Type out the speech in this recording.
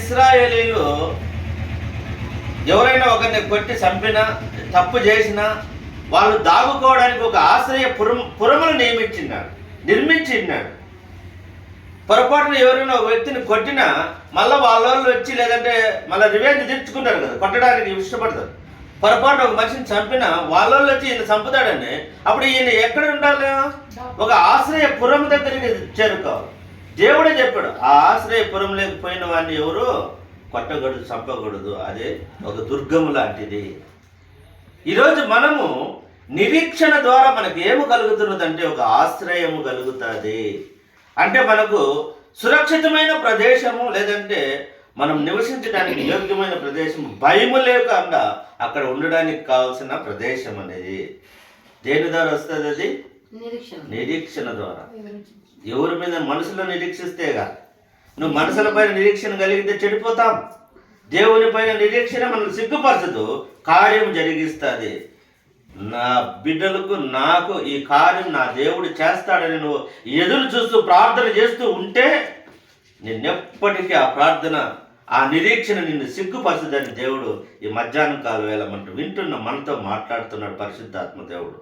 ఇశ్రాయేలీలు ఎవరైనా ఒకరిని కొట్టి చంపినా తప్పు చేసినా వాళ్ళు దాగుకోవడానికి ఒక ఆశ్రయ పురమును నిర్మించిన్నాడు. పొరపాటున ఎవరైనా ఒక వ్యక్తిని కొట్టినా మళ్ళీ వాళ్ళ వచ్చి లేదంటే మళ్ళీ రివెంజ్ తీర్చుకుంటారు కదా, కొట్టడానికి ఇష్టపడతారు. పొరపాటు ఒక మనిషిని చంపినా వాళ్ళ వచ్చి ఈయన చంపుతాడని అప్పుడు ఈయన ఎక్కడ ఉండాలి? ఒక ఆశ్రయపురం దగ్గరికి చేరుకోవాలి. దేవుడే చెప్పాడు, ఆ ఆశ్రయపురం లేకపోయిన వాడిని ఎవరు కొట్టకూడదు, చంపకూడదు. అదే ఒక దుర్గము లాంటిది. ఈరోజు మనము నిరీక్షణ ద్వారా మనకు ఏమి కలుగుతున్నదంటే ఒక ఆశ్రయము కలుగుతుంది. అంటే మనకు సురక్షితమైన ప్రదేశము, లేదంటే మనం నివసించడానికి యోగ్యమైన ప్రదేశం, భయము లేకుండా అక్కడ ఉండడానికి కావాల్సిన ప్రదేశం అనేది దేని ద్వారా వస్తుంది? అది నిరీక్షణ ద్వారా. ఎవరి మీద? మనసులో నిరీక్షిస్తేగా. నువ్వు మనసుల పైన నిరీక్షణ కలిగితే చెడిపోతాం. దేవుని పైన నిరీక్షణ మనకు సిగ్గుపరచదు, కార్యం జరిగిస్తుంది. నా బిడ్డలకు నాకు ఈ కార్యం నా దేవుడు చేస్తాడని నువ్వు ఎదురు చూస్తూ ప్రార్థన చేస్తూ ఉంటే నిన్నెప్పటికీ ఆ ప్రార్థన, ఆ నిరీక్షణ నిన్ను సిగ్గుపరచదని దేవుడు ఈ మధ్యాహ్నం కాల వేళ వింటున్న మనతో మాట్లాడుతున్నాడు పరిశుద్ధాత్మ దేవుడు.